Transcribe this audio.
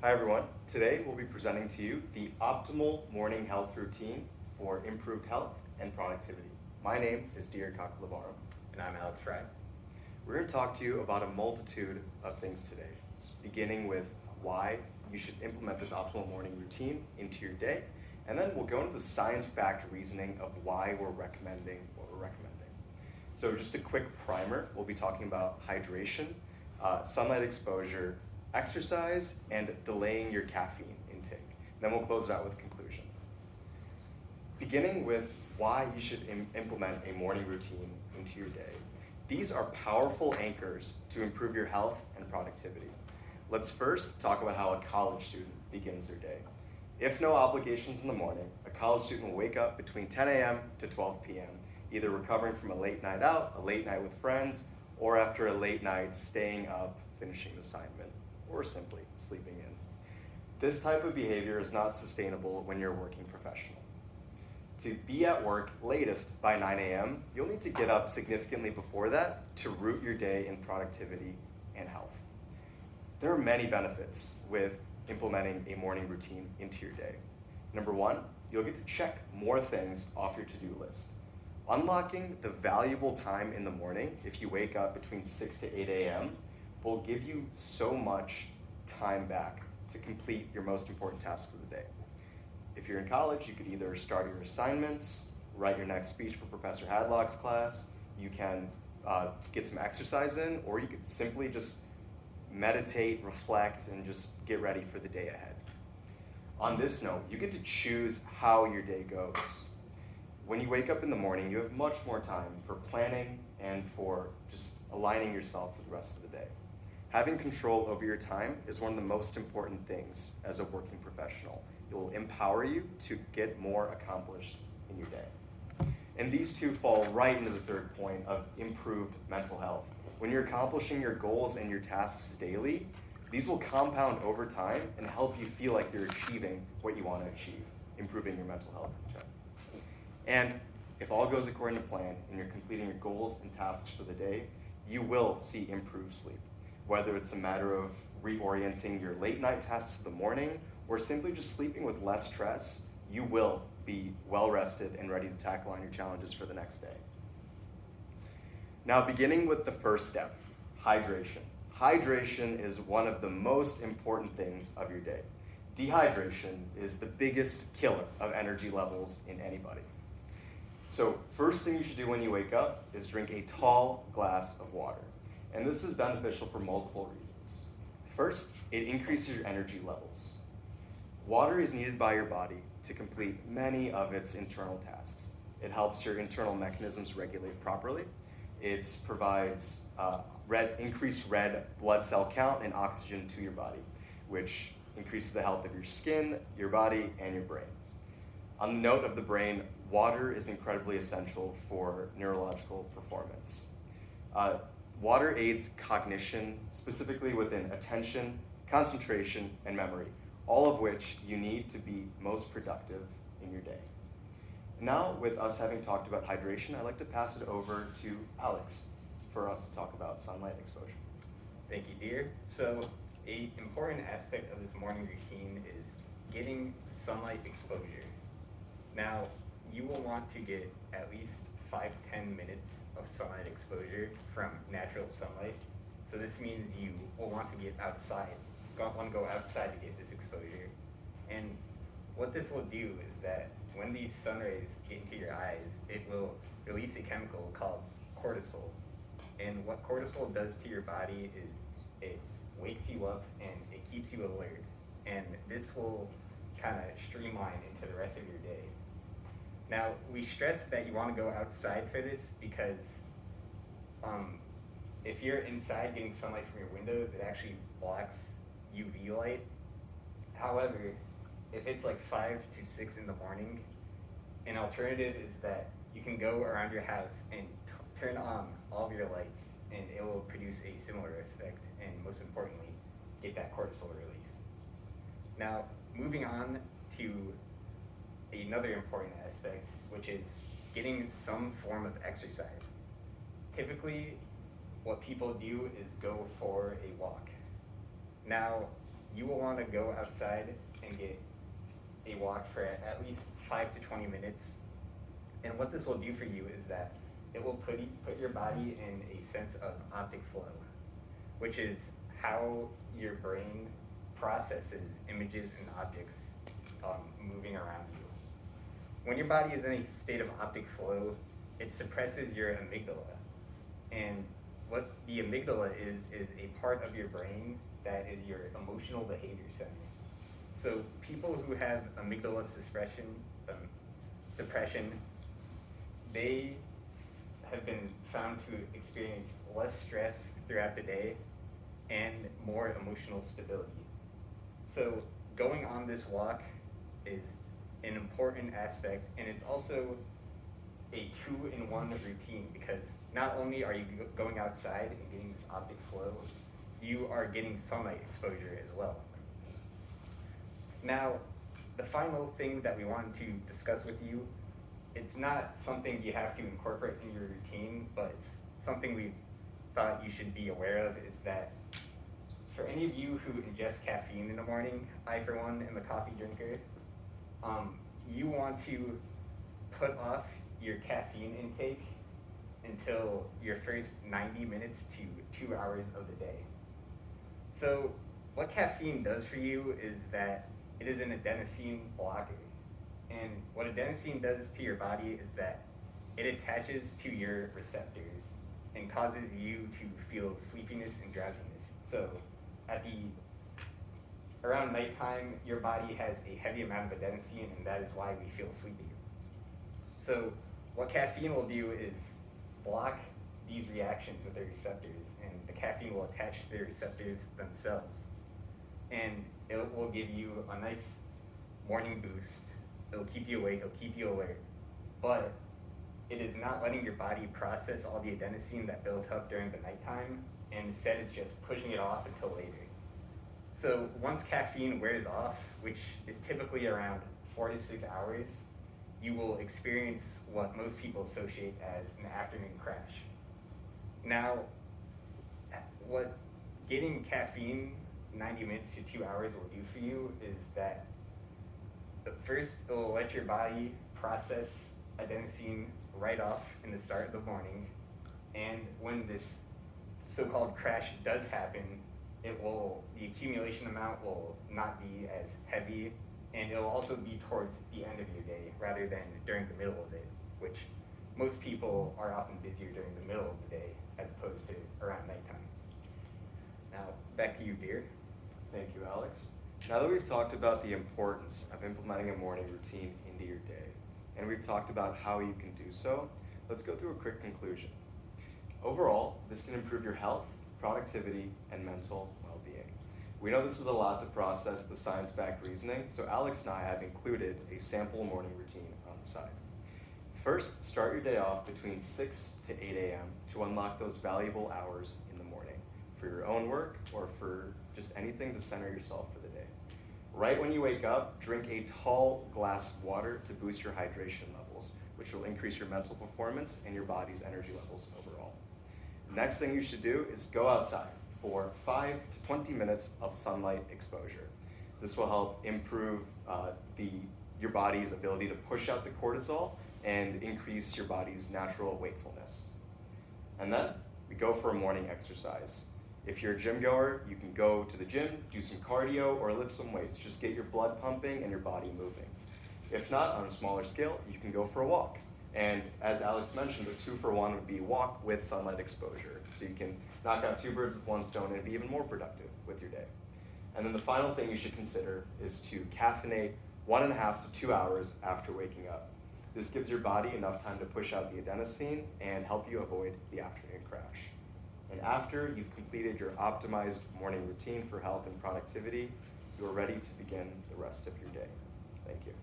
Hi everyone. Today we'll be presenting to you the optimal morning health routine for improved health and productivity. My name is Dear Kakalavaram. And I'm Alex Fry. We're going to talk to you about a multitude of things today, beginning with why you should implement this optimal morning routine into your day, and then we'll go into the science-backed reasoning of why we're recommending what we're recommending. So just a quick primer, we'll be talking about hydration, sunlight exposure, exercise, and delaying your caffeine intake. Then we'll close it out with a conclusion. Beginning with why you should implement a morning routine into your day. These are powerful anchors to improve your health and productivity. Let's first talk about how a college student begins their day. If no obligations in the morning, a college student will wake up between 10 a.m. to 12 p.m., either recovering from a late night out, a late night with friends, or after a late night staying up finishing an assignment, or simply sleeping in. This type of behavior is not sustainable when you're a working professional. To be at work latest by 9 a.m., you'll need to get up significantly before that to root your day in productivity and health. There are many benefits with implementing a morning routine into your day. Number one, you'll get to check more things off your to-do list. Unlocking the valuable time in the morning, if you wake up between 6 to 8 a.m., will give you so much time back to complete your most important tasks of the day. If you're in college, you could either start your assignments, write your next speech for Professor Hadlock's class, you can get some exercise in, or you could simply just meditate, reflect, and just get ready for the day ahead. On this note, you get to choose how your day goes. When you wake up in the morning, you have much more time for planning and for just aligning yourself with the rest of the day. Having control over your time is one of the most important things as a working professional. It will empower you to get more accomplished in your day. And these two fall right into the third point of improved mental health. When you're accomplishing your goals and your tasks daily, these will compound over time and help you feel like you're achieving what you want to achieve, improving your mental health. And if all goes according to plan and you're completing your goals and tasks for the day, you will see improved sleep. Whether it's a matter of reorienting your late night tasks to the morning or simply just sleeping with less stress, you will be well rested and ready to tackle on your challenges for the next day. Now, beginning with the first step, hydration. Hydration is one of the most important things of your day. Dehydration is the biggest killer of energy levels in anybody. So first thing you should do when you wake up is drink a tall glass of water. And this is beneficial for multiple reasons. First, it increases your energy levels. Water is needed by your body to complete many of its internal tasks. It helps your internal mechanisms regulate properly. It provides increased red blood cell count and oxygen to your body, which increases the health of your skin, your body, and your brain. On the note of the brain, water is incredibly essential for neurological performance. Water aids cognition, specifically within attention, concentration, and memory, all of which you need to be most productive in your day. Now, with us having talked about hydration, I'd like to pass it over to Alex for us to talk about sunlight exposure. Thank you, Dear. So, an important aspect of this morning routine is getting sunlight exposure. Now, you will want to get at least 5 to 10 minutes of sunlight exposure from natural sunlight. So this means you will want to get outside, want to go outside to get this exposure. And what this will do is that when these sun rays get into your eyes, it will release a chemical called cortisol. And what cortisol does to your body is it wakes you up and it keeps you alert. And this will kind of streamline into the rest of your day. Now, we stress that you want to go outside for this because if you're inside getting sunlight from your windows, it actually blocks UV light. However, if it's like 5 to 6 in the morning, an alternative is that you can go around your house and turn on all of your lights, and it will produce a similar effect, and most importantly, get that cortisol release. Now, moving on to another important aspect, which is getting some form of exercise. Typically, what people do is go for a walk. Now, you will want to go outside and get a walk for at least 5 to 20 minutes. And what this will do for you is that it will put your body in a sense of optic flow, which is how your brain processes images and objects moving around you. When your body is in a state of optic flow, it suppresses your amygdala. And what the amygdala is a part of your brain that is your emotional behavior center. So people who have amygdala suppression, they have been found to experience less stress throughout the day and more emotional stability. So going on this walk is an important aspect, and it's also a 2-in-1 routine, because not only are you going outside and getting this optic flow, you are getting sunlight exposure as well. Now, the final thing that we wanted to discuss with you, it's not something you have to incorporate in your routine, but it's something we thought you should be aware of, is that for any of you who ingest caffeine in the morning, I for one am a coffee drinker, you want to put off your caffeine intake until your first 90 minutes to 2 hours of the day. So what caffeine does for you is that it is an adenosine blocker. And what adenosine does to your body is that it attaches to your receptors and causes you to feel sleepiness and drowsiness. So around nighttime, your body has a heavy amount of adenosine, and that is why we feel sleepy. So what caffeine will do is block these reactions with the receptors, and the caffeine will attach to the receptors themselves. And it will give you a nice morning boost. It'll keep you awake, it'll keep you alert. But it is not letting your body process all the adenosine that built up during the nighttime, and instead it's just pushing it off until later. So once caffeine wears off, which is typically around 4 to 6 hours, you will experience what most people associate as an afternoon crash. Now, what getting caffeine 90 minutes to 2 hours will do for you is that first, it will let your body process adenosine right off in the start of the morning, and when this so-called crash does happen, the accumulation amount will not be as heavy, and it will also be towards the end of your day rather than during the middle of it, which most people are often busier during the middle of the day as opposed to around nighttime. Now, back to you, Deer. Thank you, Alex. Now that we've talked about the importance of implementing a morning routine into your day, and we've talked about how you can do so, let's go through a quick conclusion. Overall, this can improve your health, productivity, and mental well-being. We know this was a lot to process, the science-backed reasoning, so Alex and I have included a sample morning routine on the side. First, start your day off between 6 to 8 a.m. to unlock those valuable hours in the morning for your own work or for just anything to center yourself for the day. Right when you wake up, drink a tall glass of water to boost your hydration levels, which will increase your mental performance and your body's energy levels overall. Next thing you should do is go outside for 5 to 20 minutes of sunlight exposure. This will help improve your body's ability to push out the cortisol and increase your body's natural wakefulness. And then we go for a morning exercise. If you're a gym goer, you can go to the gym, do some cardio, or lift some weights. Just get your blood pumping and your body moving. If not, on a smaller scale, you can go for a walk. And as Alex mentioned, the 2-for-1 would be walk with sunlight exposure. So you can knock out 2 birds with 1 stone and be even more productive with your day. And then the final thing you should consider is to caffeinate 1.5 to 2 hours after waking up. This gives your body enough time to push out the adenosine and help you avoid the afternoon crash. And after you've completed your optimized morning routine for health and productivity, you are ready to begin the rest of your day. Thank you.